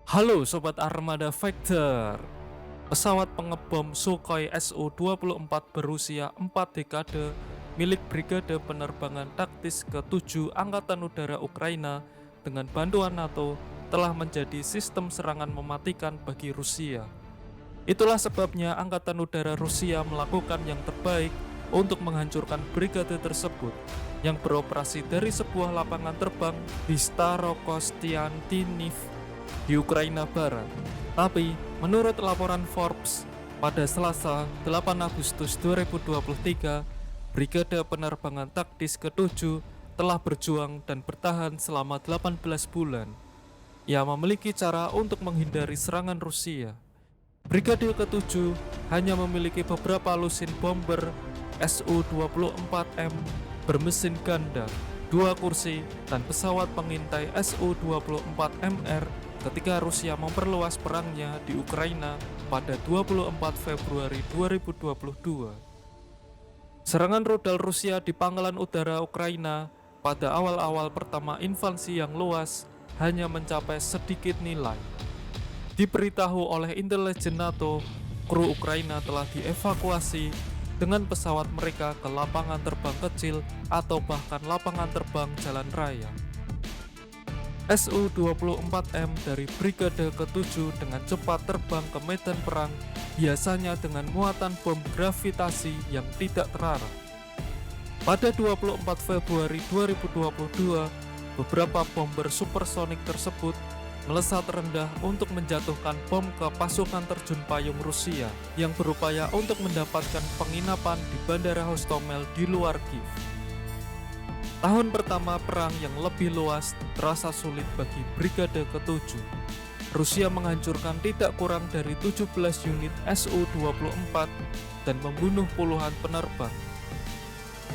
Halo Sobat Armada Fighter. Pesawat pengebom Sukhoi Su-24 berusia 4 dekade milik Brigade Penerbangan Taktis ke-7 Angkatan Udara Ukraina dengan bantuan NATO telah menjadi sistem serangan mematikan bagi Rusia. Itulah sebabnya Angkatan Udara Rusia melakukan yang terbaik untuk menghancurkan brigade tersebut yang beroperasi dari sebuah lapangan terbang di Starokostiantynivka di Ukraina Barat. Tapi, menurut laporan Forbes, pada Selasa 8 Agustus 2023, Brigade Penerbangan Taktis ke-7 telah berjuang dan bertahan selama 18 bulan. Ia memiliki cara untuk menghindari serangan Rusia. Brigade ke-7 hanya memiliki beberapa lusin bomber Su-24M bermesin ganda, 2 kursi, dan pesawat pengintai Su-24MR ketika Rusia memperluas perangnya di Ukraina pada 24 Februari 2022. Serangan rudal Rusia di pangkalan udara Ukraina pada awal-awal pertama invasi yang luas hanya mencapai sedikit nilai. Diberitahu oleh intelijen NATO, kru Ukraina telah dievakuasi dengan pesawat mereka ke lapangan terbang kecil atau bahkan lapangan terbang jalan raya. Su-24M dari Brigade ke-7 dengan cepat terbang ke medan perang, biasanya dengan muatan bom gravitasi yang tidak terarah. Pada 24 Februari 2022, beberapa bomber supersonik tersebut melesat rendah untuk menjatuhkan bom ke pasukan terjun payung Rusia yang berupaya untuk mendapatkan penginapan di Bandara Hostomel di luar Kiev. Tahun pertama perang yang lebih luas terasa sulit bagi Brigade ke-7. Rusia menghancurkan tidak kurang dari 17 unit Su-24 dan membunuh puluhan penerbang.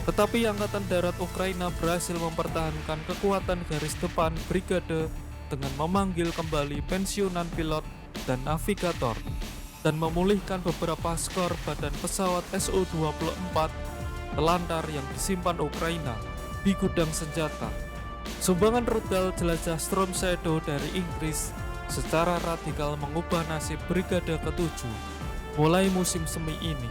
Tetapi Angkatan Darat Ukraina berhasil mempertahankan kekuatan garis depan brigade dengan memanggil kembali pensiunan pilot dan navigator dan memulihkan beberapa skor badan pesawat Su-24 telantar yang disimpan Ukraina di gudang senjata. Sumbangan rudal jelajah Storm Shadow dari Inggris secara radikal mengubah nasib Brigade ke-7 mulai musim semi ini.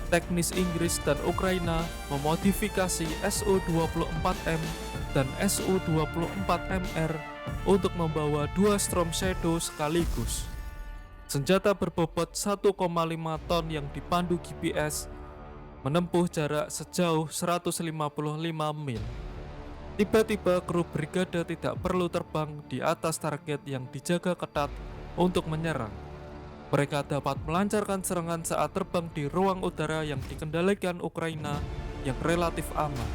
Teknis Inggris dan Ukraina memodifikasi Su-24M dan Su-24MR untuk membawa 2 Storm Shadow sekaligus. Senjata berbobot 1,5 ton yang dipandu GPS menempuh jarak sejauh 155 mil. Tiba-tiba kru brigade tidak perlu terbang di atas target yang dijaga ketat untuk menyerang. Mereka dapat melancarkan serangan saat terbang di ruang udara yang dikendalikan Ukraina yang relatif aman.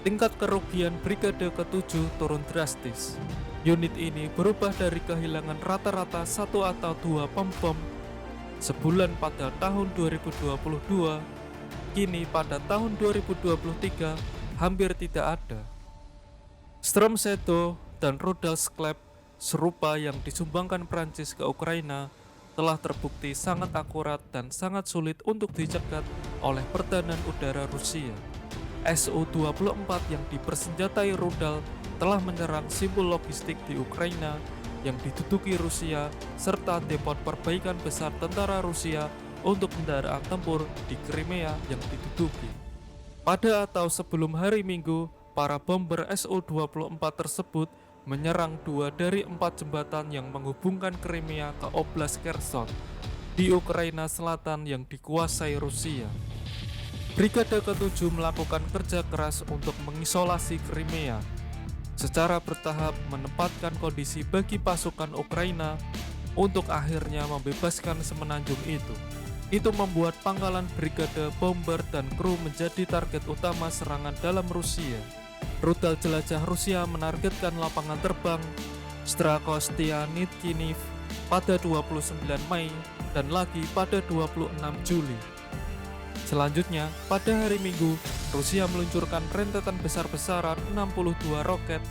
Tingkat kerugian Brigade ke-7 turun drastis. Unit ini berubah dari kehilangan rata-rata 1 atau 2 pembom sebulan pada tahun 2022, kini pada tahun 2023 hampir tidak ada. Storm Shadow dan rudal Sclap serupa yang disumbangkan Prancis ke Ukraina telah terbukti sangat akurat dan sangat sulit untuk dicegat oleh pertahanan udara Rusia. Su-24 yang dipersenjatai rudal telah menyerang simbol logistik di Ukraina yang diduduki Rusia serta depot perbaikan besar tentara Rusia untuk kendaraan tempur di Crimea yang diduduki. Pada atau sebelum hari Minggu, para bomber Su-24 tersebut menyerang 2 dari 4 jembatan yang menghubungkan Crimea ke Oblast Kherson di Ukraina Selatan yang dikuasai Rusia. Brigade ke-7 melakukan kerja keras untuk mengisolasi Crimea, secara bertahap menempatkan kondisi bagi pasukan Ukraina untuk akhirnya membebaskan semenanjung itu. Itu membuat pangkalan brigade bomber dan kru menjadi target utama serangan dalam Rusia. Rudal jelajah Rusia menargetkan lapangan terbang Starokostiantynivka pada 29 Mei dan lagi pada 26 Juli. Selanjutnya, pada hari Minggu, Rusia meluncurkan rentetan besar-besaran 62 roket,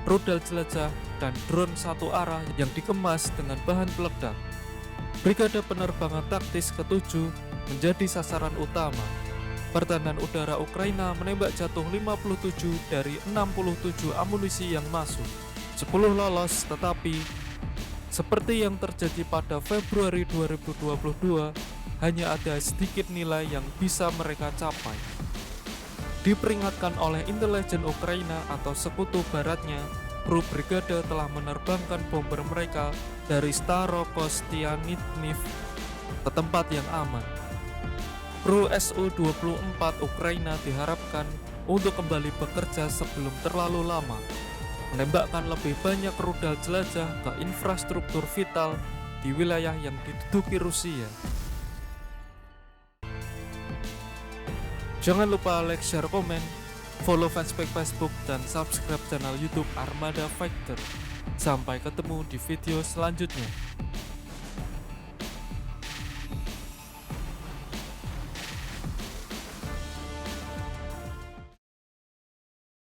rudal jelajah, dan drone satu arah yang dikemas dengan bahan peledak. Brigade Penerbangan Taktis ke-7 menjadi sasaran utama. Pertahanan udara Ukraina menembak jatuh 57 dari 67 amunisi yang masuk. 10 lolos, tetapi Seperti yang terjadi pada Februari 2022, hanya ada sedikit nilai yang bisa mereka capai. Diperingatkan oleh intelijen Ukraina atau sekutu baratnya, kru brigade telah menerbangkan bomber mereka dari Starokostianivniv ke tempat yang aman. Kru Su-24 Ukraina diharapkan untuk kembali bekerja sebelum terlalu lama, menembakkan lebih banyak rudal jelajah ke infrastruktur vital di wilayah yang diduduki Rusia. Jangan lupa like, share, komen, follow fanspage Facebook, dan subscribe channel YouTube Armada Fighter. Sampai ketemu di video selanjutnya.